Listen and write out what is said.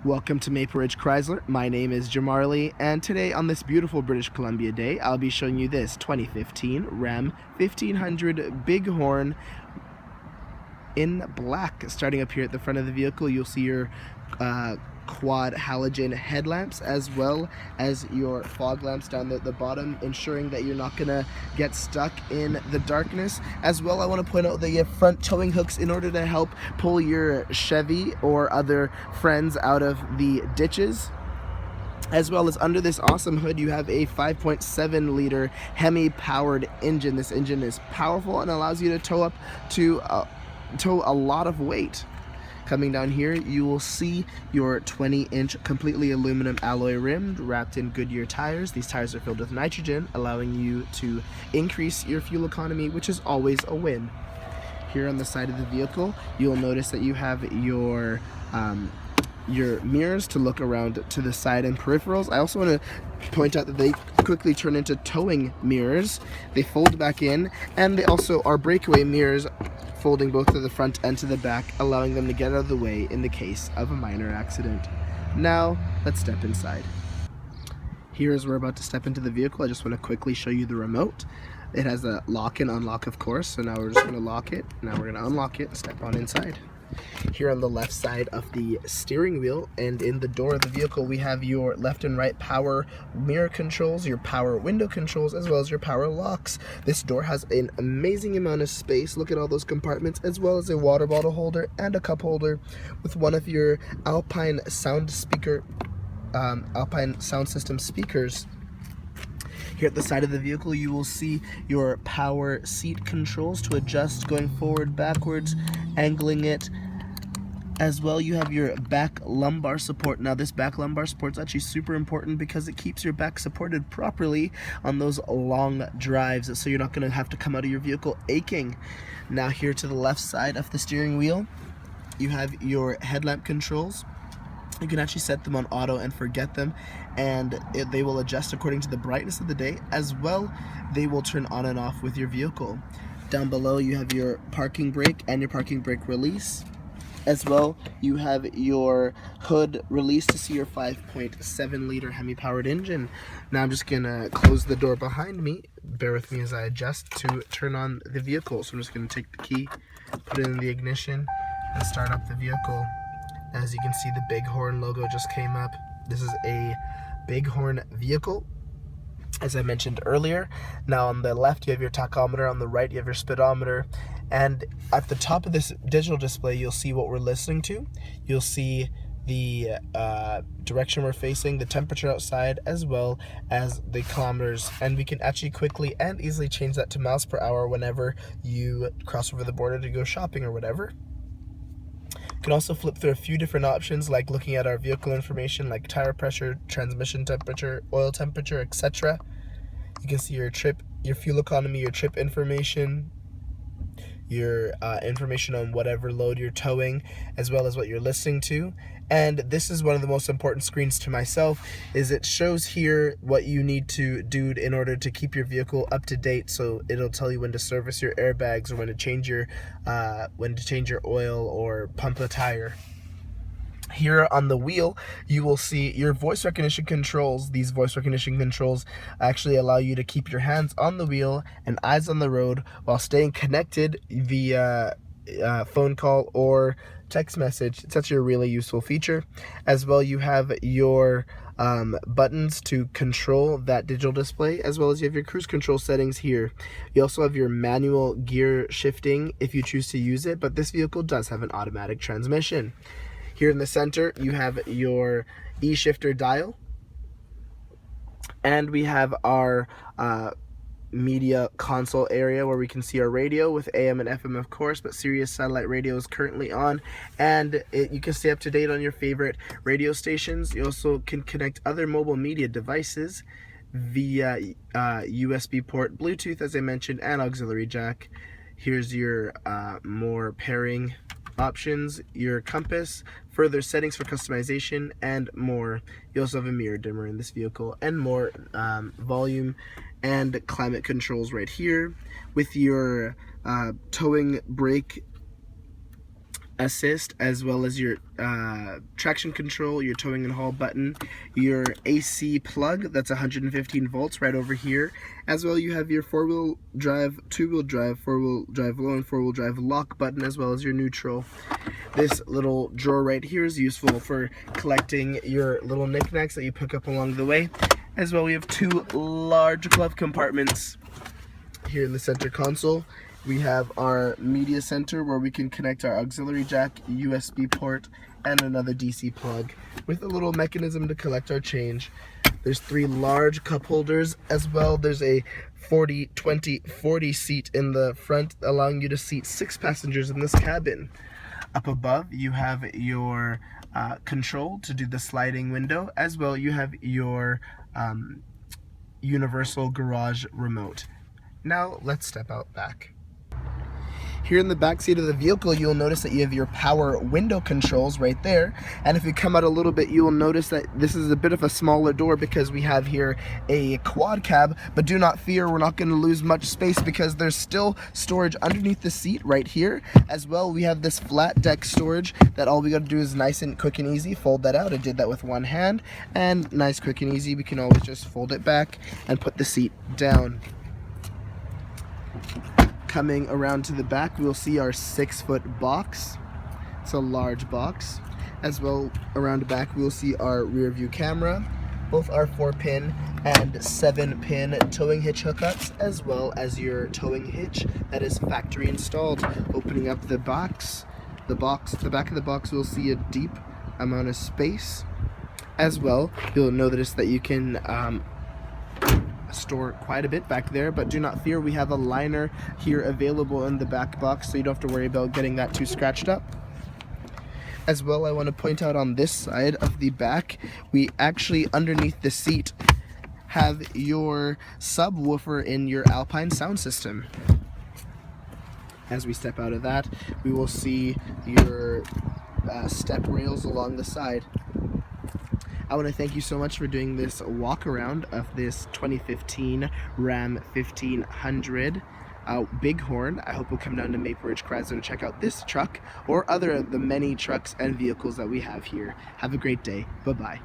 Welcome to Maple Ridge Chrysler. My name is Jamarly, and today on this beautiful British Columbia day, I'll be showing you this 2015 Ram 1500 Bighorn in black. Starting up here at the front of the vehicle, you'll see your quad halogen headlamps as well as your fog lamps down at the bottom, ensuring that you're not gonna get stuck in the darkness. As well, I want to point out that you have front towing hooks in order to help pull your Chevy or other friends out of the ditches. As well as under this awesome hood, you have a 5.7 liter HEMI powered engine. This engine is powerful and allows you to tow a lot of weight. Coming down here, you will see your 20-inch completely aluminum alloy rim wrapped in Goodyear tires. These tires are filled with nitrogen, allowing you to increase your fuel economy, which is always a win. Here on the side of the vehicle, you'll notice that you have your mirrors to look around to the side and peripherals. I also want to point out that they quickly turn into towing mirrors. They fold back in, and they also are breakaway mirrors, folding both to the front and to the back, allowing them to get out of the way in the case of a minor accident. Now, let's step inside. Here, as we're about to step into the vehicle, I just want to quickly show you the remote. It has a lock and unlock, of course, so now we're just going to lock it. Now we're going to unlock it and step on inside. Here on the left side of the steering wheel and in the door of the vehicle, we have your left and right power mirror controls, your power window controls, as well as your power locks. This door has an amazing amount of space. Look at all those compartments, as well as a water bottle holder and a cup holder with one of your Alpine sound system speakers. Here at the side of the vehicle, you will see your power seat controls to adjust going forward, backwards, angling it. As well, you have your back lumbar support. Now, this back lumbar support is actually super important because it keeps your back supported properly on those long drives, so you're not going to have to come out of your vehicle aching. Now, here to the left side of the steering wheel, you have your headlamp controls. You can actually set them on auto and forget them, and they will adjust according to the brightness of the day. As well, they will turn on and off with your vehicle. Down below, you have your parking brake and your parking brake release. As well, you have your hood release to see your 5.7 liter HEMI powered engine. Now I'm just gonna close the door behind me. Bear with me as I adjust to turn on the vehicle. So I'm just gonna take the key, put it in the ignition, and start up the vehicle. As you can see, the Bighorn logo just came up. This is a Bighorn vehicle, as I mentioned earlier. Now on the left, you have your tachometer. On the right, you have your speedometer. And at the top of this digital display, you'll see what we're listening to. You'll see the direction we're facing, the temperature outside, as well as the kilometers. And we can actually quickly and easily change that to miles per hour whenever you cross over the border to go shopping or whatever. You can also flip through a few different options, like looking at our vehicle information, like tire pressure, transmission temperature, oil temperature, etc. You can see your trip, your fuel economy, your trip information, your information on whatever load you're towing, as well as what you're listening to. And this is one of the most important screens to myself, is it shows here what you need to do in order to keep your vehicle up to date. So it'll tell you when to service your airbags, or when to change your oil or pump a tire. Here on the wheel, you will see your voice recognition controls. These voice recognition controls actually allow you to keep your hands on the wheel and eyes on the road while staying connected via phone call or text message. It's actually a really useful feature. As well, you have your buttons to control that digital display, as well as you have your cruise control settings here. You also have your manual gear shifting if you choose to use it, but this vehicle does have an automatic transmission. Here in the center, you have your E-shifter dial, and we have our media console area where we can see our radio with AM and FM, of course, but Sirius Satellite radio is currently on, and you can stay up to date on your favorite radio stations. You also can connect other mobile media devices via USB port, Bluetooth, as I mentioned, and auxiliary jack. Here's your more pairing options, your compass, further settings for customization, and more. You also have a mirror dimmer in this vehicle, and more volume and climate controls right here with your towing brake assist, as well as your traction control, your towing and haul button, your AC plug that's 115 volts right over here. As well, you have your 4-wheel drive, 2-wheel drive, 4-wheel drive low and 4-wheel drive lock button, as well as your neutral. This little drawer right here is useful for collecting your little knickknacks that you pick up along the way. As well, we have 2 large glove compartments here in the center console. We have our media center where we can connect our auxiliary jack, USB port, and another DC plug with a little mechanism to collect our change. There's 3 large cup holders as well. There's a 40, 20, 40 seat in the front, allowing you to seat 6 passengers in this cabin. Up above, you have your control to do the sliding window. As well, you have your universal garage remote. Now, let's step out back. Here in the back seat of the vehicle, you'll notice that you have your power window controls right there. And if you come out a little bit, you will notice that this is a bit of a smaller door because we have here a quad cab. But do not fear, we're not going to lose much space because there's still storage underneath the seat right here. As well, we have this flat deck storage that all we got to do is nice and quick and easy fold that out. I did that with one hand, and nice, quick and easy. We can always just fold it back and put the seat down. Coming around to the back, we'll see our 6-foot box. It's a large box. As well, around the back, we'll see our rear view camera, both our 4-pin and 7-pin towing hitch hookups, as well as your towing hitch that is factory installed. Opening up the box, the back of the box, we'll see a deep amount of space. As well, you'll notice that you can store quite a bit back there, but do not fear, we have a liner here available in the back box, so you don't have to worry about getting that too scratched up. As well, I want to point out on this side of the back, we actually underneath the seat have your subwoofer in your Alpine sound system. As we step out of that, we will see your step rails along the side. I want to thank you so much for doing this walk around of this 2015 Ram 1500 Bighorn. I hope you'll come down to Maple Ridge Chrysler and check out this truck or other of the many trucks and vehicles that we have here. Have a great day. Bye-bye.